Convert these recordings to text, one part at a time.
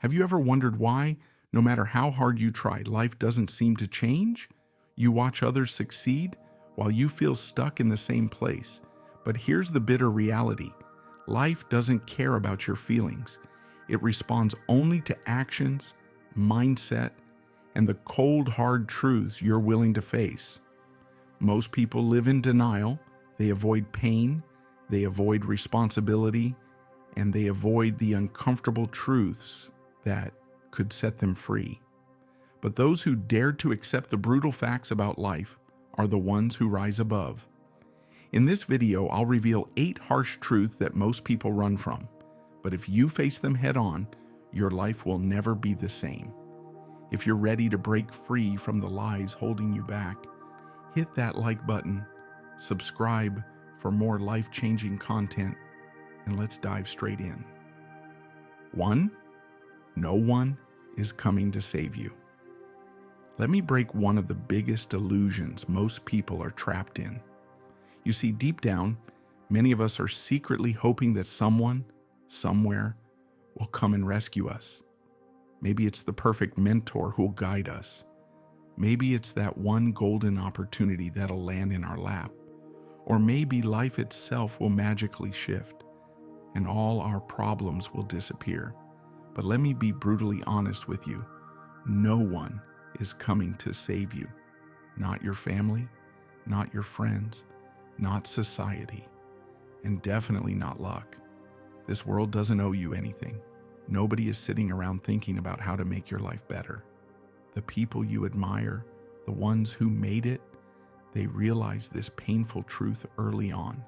Have you ever wondered why, no matter how hard you try, life doesn't seem to change? You watch others succeed while you feel stuck in the same place. But here's the bitter reality. Life doesn't care about your feelings. It responds only to actions, mindset, and the cold, hard truths you're willing to face. Most people live in denial. They avoid pain, they avoid responsibility, and they avoid the uncomfortable truths that could set them free. But those who dare to accept the brutal facts about life are the ones who rise above. In this video, I'll reveal 8 harsh truths that most people run from. But if you face them head on, your life will never be the same. If you're ready to break free from the lies holding you back, hit that like button, subscribe for more life-changing content, and let's dive straight in. 1. No one is coming to save you. Let me break one of the biggest illusions most people are trapped in. You see, deep down, many of us are secretly hoping that someone, somewhere, will come and rescue us. Maybe it's the perfect mentor who will guide us. Maybe it's that one golden opportunity that'll land in our lap. Or maybe life itself will magically shift, and all our problems will disappear. But let me be brutally honest with you. No one is coming to save you. Not your family, not your friends, not society, and definitely not luck. This world doesn't owe you anything. Nobody is sitting around thinking about how to make your life better. The people you admire, the ones who made it, they realized this painful truth early on.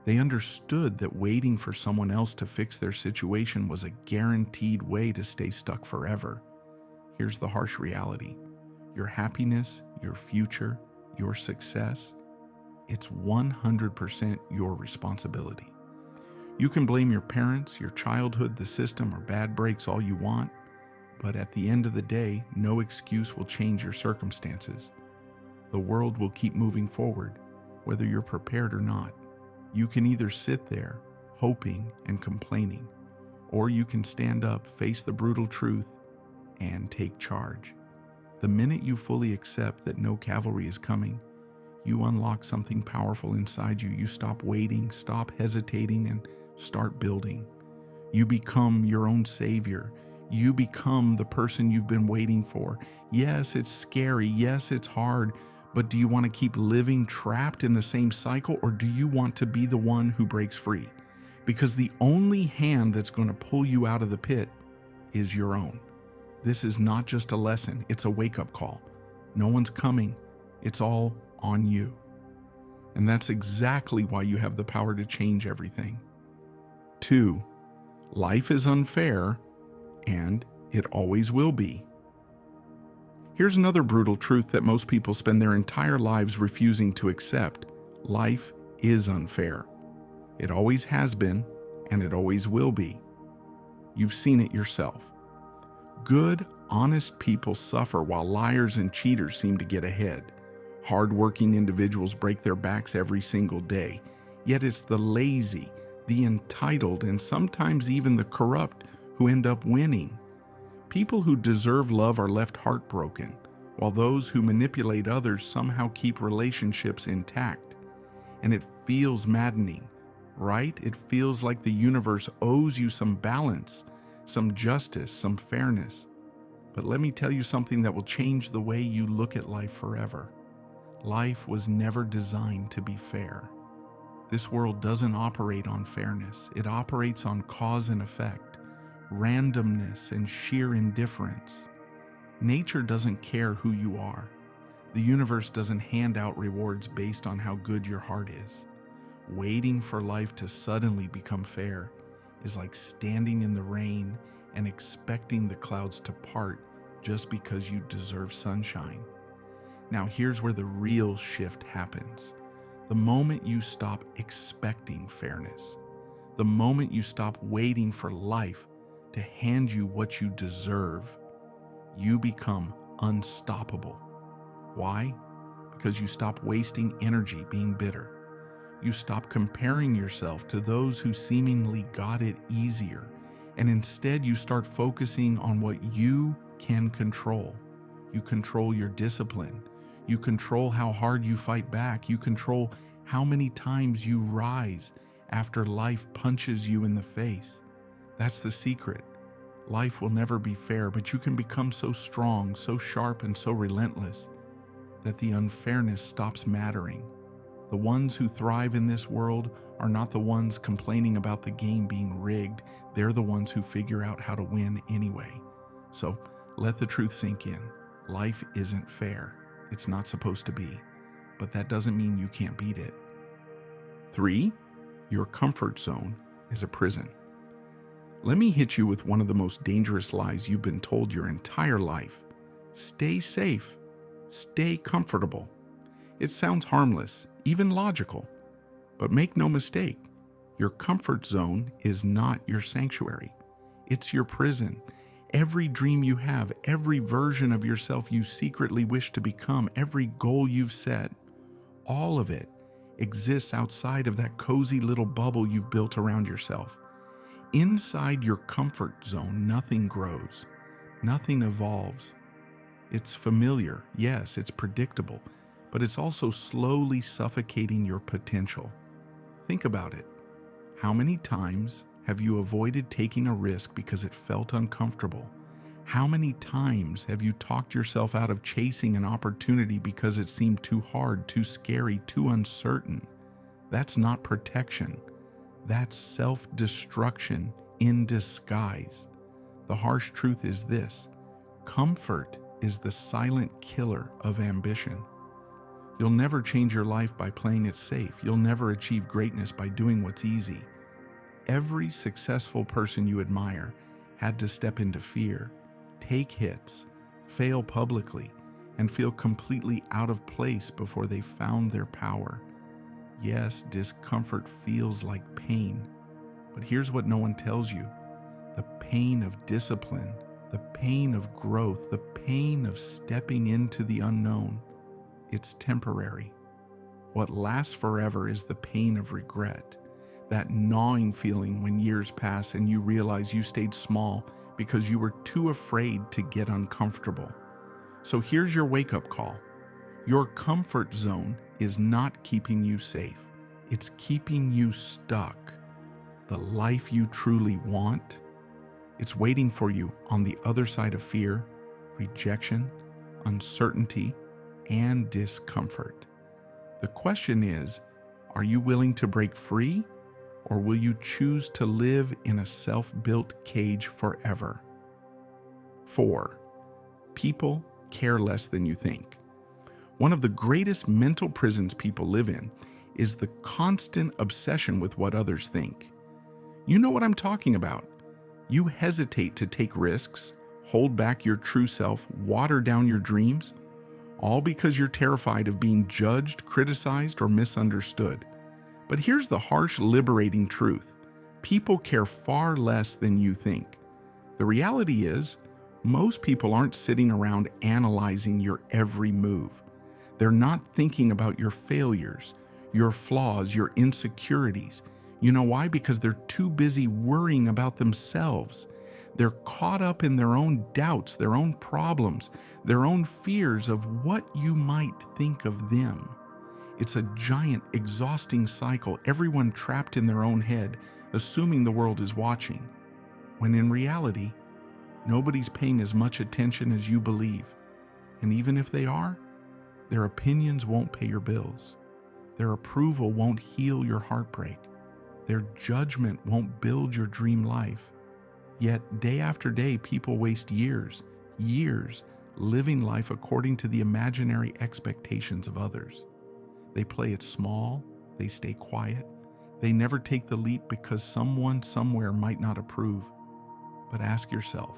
They understood that waiting for someone else to fix their situation was a guaranteed way to stay stuck forever. Here's the harsh reality. Your happiness, your future, your success, it's 100% your responsibility. You can blame your parents, your childhood, the system, or bad breaks all you want, but at the end of the day, no excuse will change your circumstances. The world will keep moving forward, whether you're prepared or not. You can either sit there, hoping and complaining, or you can stand up, face the brutal truth, and take charge. The minute you fully accept that no cavalry is coming, you unlock something powerful inside you. You stop waiting, stop hesitating, and start building. You become your own savior. You become the person you've been waiting for. Yes, it's scary. Yes, it's hard. But do you want to keep living trapped in the same cycle, or do you want to be the one who breaks free? Because the only hand that's going to pull you out of the pit is your own. This is not just a lesson, it's a wake-up call. No one's coming. It's all on you. And that's exactly why you have the power to change everything. 2. Life is unfair, and it always will be. Here's another brutal truth that most people spend their entire lives refusing to accept. Life is unfair. It always has been, and it always will be. You've seen it yourself. Good, honest people suffer while liars and cheaters seem to get ahead. Hard-working individuals break their backs every single day. Yet it's the lazy, the entitled, and sometimes even the corrupt who end up winning. People who deserve love are left heartbroken, while those who manipulate others somehow keep relationships intact. And it feels maddening, right? It feels like the universe owes you some balance, some justice, some fairness. But let me tell you something that will change the way you look at life forever. Life was never designed to be fair. This world doesn't operate on fairness. It operates on cause and effect, randomness, and sheer indifference. Nature doesn't care who you are. The universe doesn't hand out rewards based on how good your heart is. Waiting for life to suddenly become fair is like standing in the rain and expecting the clouds to part just because you deserve sunshine. Now here's where the real shift happens. The moment you stop expecting fairness, the moment you stop waiting for life to hand you what you deserve, you become unstoppable. Why? Because you stop wasting energy being bitter. You stop comparing yourself to those who seemingly got it easier, And instead, you start focusing on what you can control. You control your discipline. You control how hard you fight back. You control how many times you rise after life punches you in the face. That's the secret. Life will never be fair, but you can become so strong, so sharp, and so relentless that the unfairness stops mattering. The ones who thrive in this world are not the ones complaining about the game being rigged. They're the ones who figure out how to win anyway. So let the truth sink in. Life isn't fair. It's not supposed to be. But that doesn't mean you can't beat it. 3, your comfort zone is a prison. Let me hit you with one of the most dangerous lies you've been told your entire life. Stay safe. Stay comfortable. It sounds harmless, even logical. But make no mistake, your comfort zone is not your sanctuary. It's your prison. Every dream you have, every version of yourself you secretly wish to become, every goal you've set, all of it exists outside of that cozy little bubble you've built around yourself. Inside your comfort zone, nothing grows, nothing evolves. It's familiar, yes, it's predictable, but it's also slowly suffocating your potential. Think about it. How many times have you avoided taking a risk because it felt uncomfortable? How many times have you talked yourself out of chasing an opportunity because it seemed too hard, too scary, too uncertain? That's not protection. That's self-destruction in disguise. The harsh truth is this: comfort is the silent killer of ambition. You'll never change your life by playing it safe. You'll never achieve greatness by doing what's easy. Every successful person you admire had to step into fear, take hits, fail publicly, and feel completely out of place before they found their power. Yes, discomfort feels like pain, but here's what no one tells you. The pain of discipline, the pain of growth, the pain of stepping into the unknown, it's temporary. What lasts forever is the pain of regret, that gnawing feeling when years pass and you realize you stayed small because you were too afraid to get uncomfortable. So here's your wake-up call. Your comfort zone is not keeping you safe. It's keeping you stuck. The life you truly want, it's waiting for you on the other side of fear, rejection, uncertainty, and discomfort. The question is, are you willing to break free, or will you choose to live in a self-built cage forever? 4, people care less than you think. One of the greatest mental prisons people live in is the constant obsession with what others think. You know what I'm talking about. You hesitate to take risks, hold back your true self, water down your dreams, all because you're terrified of being judged, criticized, or misunderstood. But here's the harsh, liberating truth. People care far less than you think. The reality is, most people aren't sitting around analyzing your every move. They're not thinking about your failures, your flaws, your insecurities. You know why? Because they're too busy worrying about themselves. They're caught up in their own doubts, their own problems, their own fears of what you might think of them. It's a giant, exhausting cycle, everyone trapped in their own head, assuming the world is watching, when in reality, nobody's paying as much attention as you believe. And even if they are, their opinions won't pay your bills. Their approval won't heal your heartbreak. Their judgment won't build your dream life. Yet, day after day, people waste years living life according to the imaginary expectations of others. They play it small, they stay quiet, they never take the leap because someone somewhere might not approve. But ask yourself,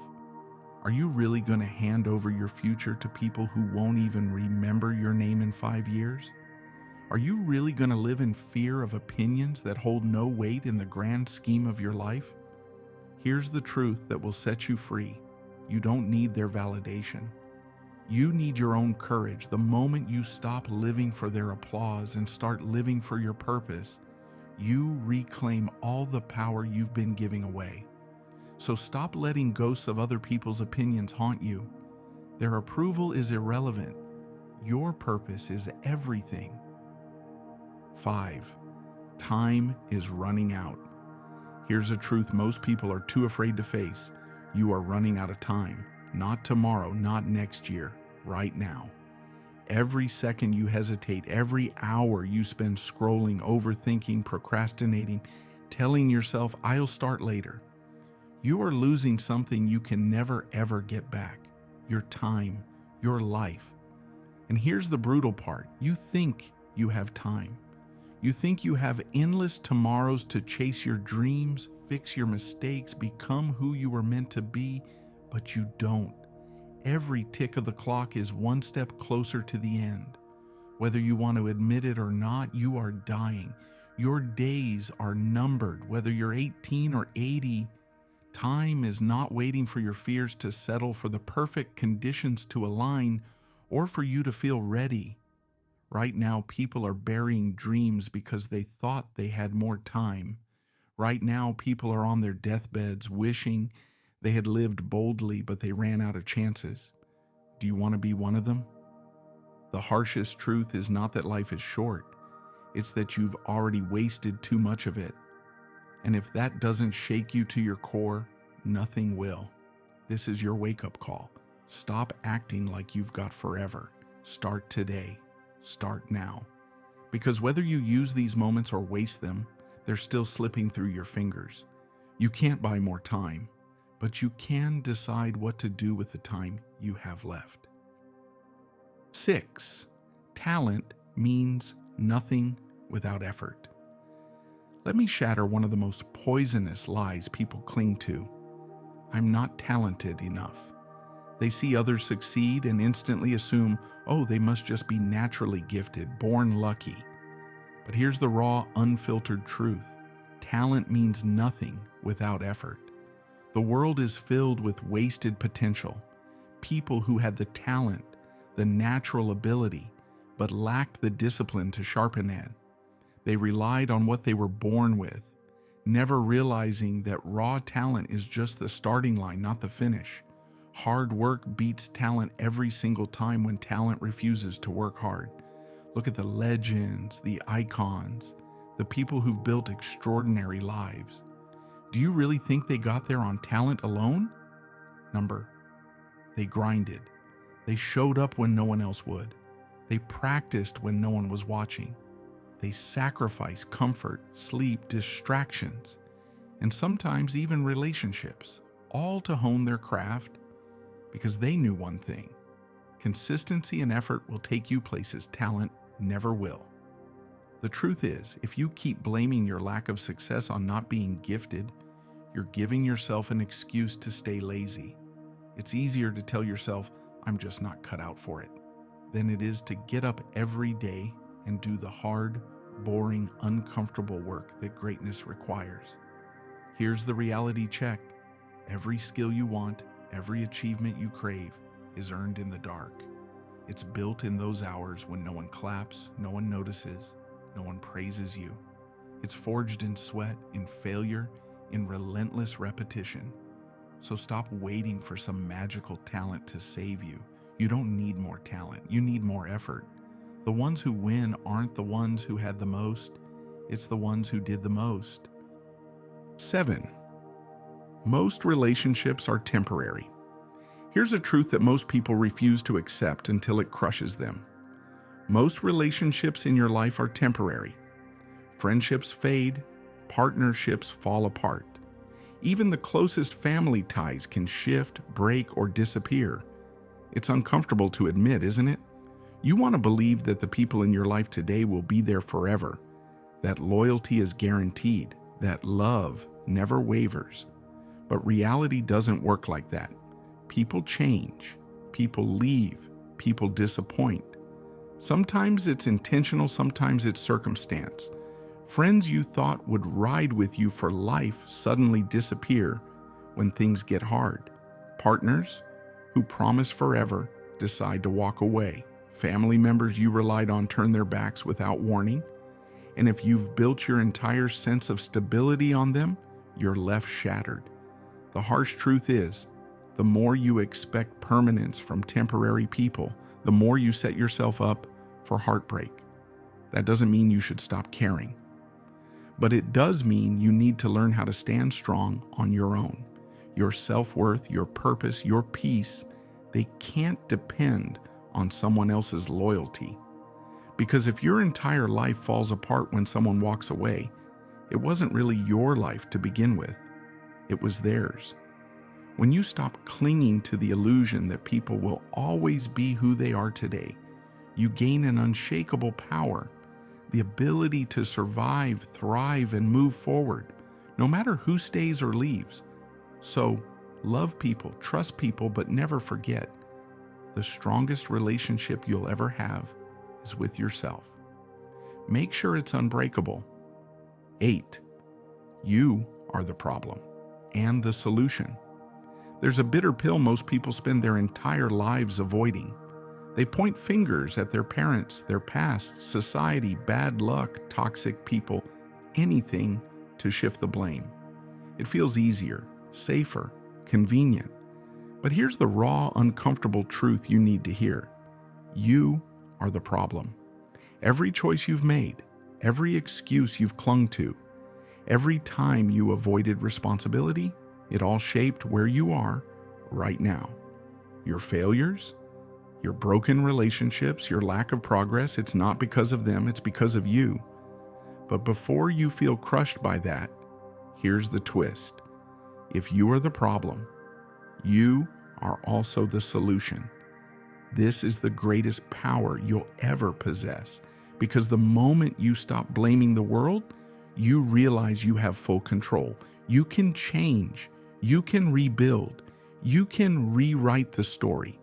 are you really going to hand over your future to people who won't even remember your name in 5 years? Are you really going to live in fear of opinions that hold no weight in the grand scheme of your life? Here's the truth that will set you free. You don't need their validation. You need your own courage. The moment you stop living for their applause and start living for your purpose, you reclaim all the power you've been giving away. So stop letting ghosts of other people's opinions haunt you. Their approval is irrelevant. Your purpose is everything. 5. Time is running out. Here's a truth most people are too afraid to face. You are running out of time. Not tomorrow, not next year, right now. Every second you hesitate, every hour you spend scrolling, overthinking, procrastinating, telling yourself, I'll start later. You are losing something you can never ever get back. Your time, your life. And here's the brutal part. You think you have time. You think you have endless tomorrows to chase your dreams, fix your mistakes, become who you were meant to be, but you don't. Every tick of the clock is one step closer to the end. Whether you want to admit it or not, you are dying. Your days are numbered. Whether you're 18 or 80, time is not waiting for your fears to settle, for the perfect conditions to align, or for you to feel ready. Right now, people are burying dreams because they thought they had more time. Right now, people are on their deathbeds wishing they had lived boldly, but they ran out of chances. Do you want to be one of them? The harshest truth is not that life is short. It's that you've already wasted too much of it. And if that doesn't shake you to your core, nothing will. This is your wake-up call. Stop acting like you've got forever. Start today. Start now. Because whether you use these moments or waste them, they're still slipping through your fingers. You can't buy more time, but you can decide what to do with the time you have left. 6. Talent means nothing without effort. Let me shatter one of the most poisonous lies people cling to. I'm not talented enough. They see others succeed and instantly assume, oh, they must just be naturally gifted, born lucky. But here's the raw, unfiltered truth. Talent means nothing without effort. The world is filled with wasted potential. People who had the talent, the natural ability, but lacked the discipline to sharpen it. They relied on what they were born with, never realizing that raw talent is just the starting line, not the finish. Hard work beats talent every single time when talent refuses to work hard. Look at the legends, the icons, the people who've built extraordinary lives. Do you really think they got there on talent alone? They grinded. They showed up when no one else would. They practiced when no one was watching. They sacrificed comfort, sleep, distractions, and sometimes even relationships, all to hone their craft because they knew one thing. Consistency and effort will take you places talent never will. The truth is, if you keep blaming your lack of success on not being gifted, you're giving yourself an excuse to stay lazy. It's easier to tell yourself, I'm just not cut out for it, than it is to get up every day and do the hard, boring, uncomfortable work that greatness requires. Here's the reality check. Every skill you want, every achievement you crave is earned in the dark. It's built in those hours when no one claps, no one notices, no one praises you. It's forged in sweat, in failure, in relentless repetition. So stop waiting for some magical talent to save you. You don't need more talent. You need more effort. The ones who win aren't the ones who had the most. It's the ones who did the most. 7. Most relationships are temporary. Here's a truth that most people refuse to accept until it crushes them. Most relationships in your life are temporary. Friendships fade, partnerships fall apart. Even the closest family ties can shift, break, or disappear. It's uncomfortable to admit, isn't it? You want to believe that the people in your life today will be there forever, that loyalty is guaranteed, that love never wavers. But reality doesn't work like that. People change, people leave, people disappoint. Sometimes it's intentional, sometimes it's circumstance. Friends you thought would ride with you for life suddenly disappear when things get hard. Partners who promise forever decide to walk away. Family members you relied on turn their backs without warning. And if you've built your entire sense of stability on them, you're left shattered. The harsh truth is, the more you expect permanence from temporary people, the more you set yourself up for heartbreak. That doesn't mean you should stop caring. But it does mean you need to learn how to stand strong on your own. Your self-worth, your purpose, your peace, they can't depend on someone else's loyalty. Because if your entire life falls apart when someone walks away, it wasn't really your life to begin with. It was theirs. When you stop clinging to the illusion that people will always be who they are today, you gain an unshakable power, the ability to survive, thrive, and move forward, no matter who stays or leaves. So, love people, trust people, but never forget, the strongest relationship you'll ever have is with yourself. Make sure it's unbreakable. 8. You are the problem and the solution. There's a bitter pill most people spend their entire lives avoiding. They point fingers at their parents, their past, society, bad luck, toxic people, anything to shift the blame. It feels easier, safer, convenient. But here's the raw, uncomfortable truth you need to hear. You are the problem. Every choice you've made, every excuse you've clung to, every time you avoided responsibility, it all shaped where you are right now. Your failures, your broken relationships, your lack of progress, it's not because of them, it's because of you. But before you feel crushed by that, here's the twist. If you are the problem, you are also the solution. This is the greatest power you'll ever possess, because the moment you stop blaming the world, you realize you have full control. You can change. You can rebuild. You can rewrite the story.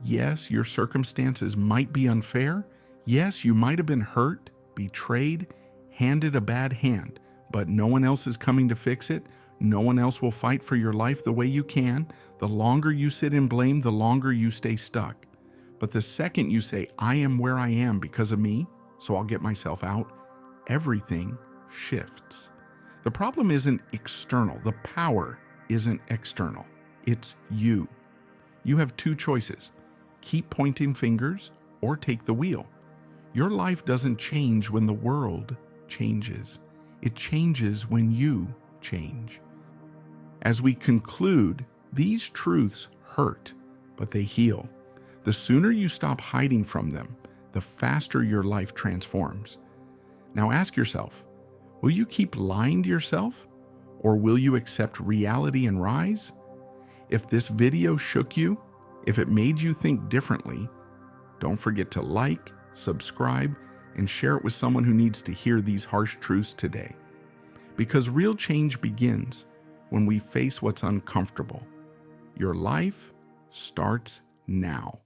Yes, your circumstances might be unfair. Yes, you might have been hurt, betrayed, handed a bad hand, but no one else is coming to fix it. No one else will fight for your life the way you can. The longer you sit in blame, the longer you stay stuck. But the second you say, I am where I am because of me, so I'll get myself out, everything shifts. The problem isn't external. The power isn't external. It's you. You have two choices. Keep pointing fingers or take the wheel. Your life doesn't change when the world changes. It changes when you change. As we conclude, these truths hurt, but they heal. The sooner you stop hiding from them, the faster your life transforms. Now ask yourself, will you keep lying to yourself, or will you accept reality and rise? If this video shook you, if it made you think differently, don't forget to like, subscribe, and share it with someone who needs to hear these harsh truths today. Because real change begins when we face what's uncomfortable. Your life starts now.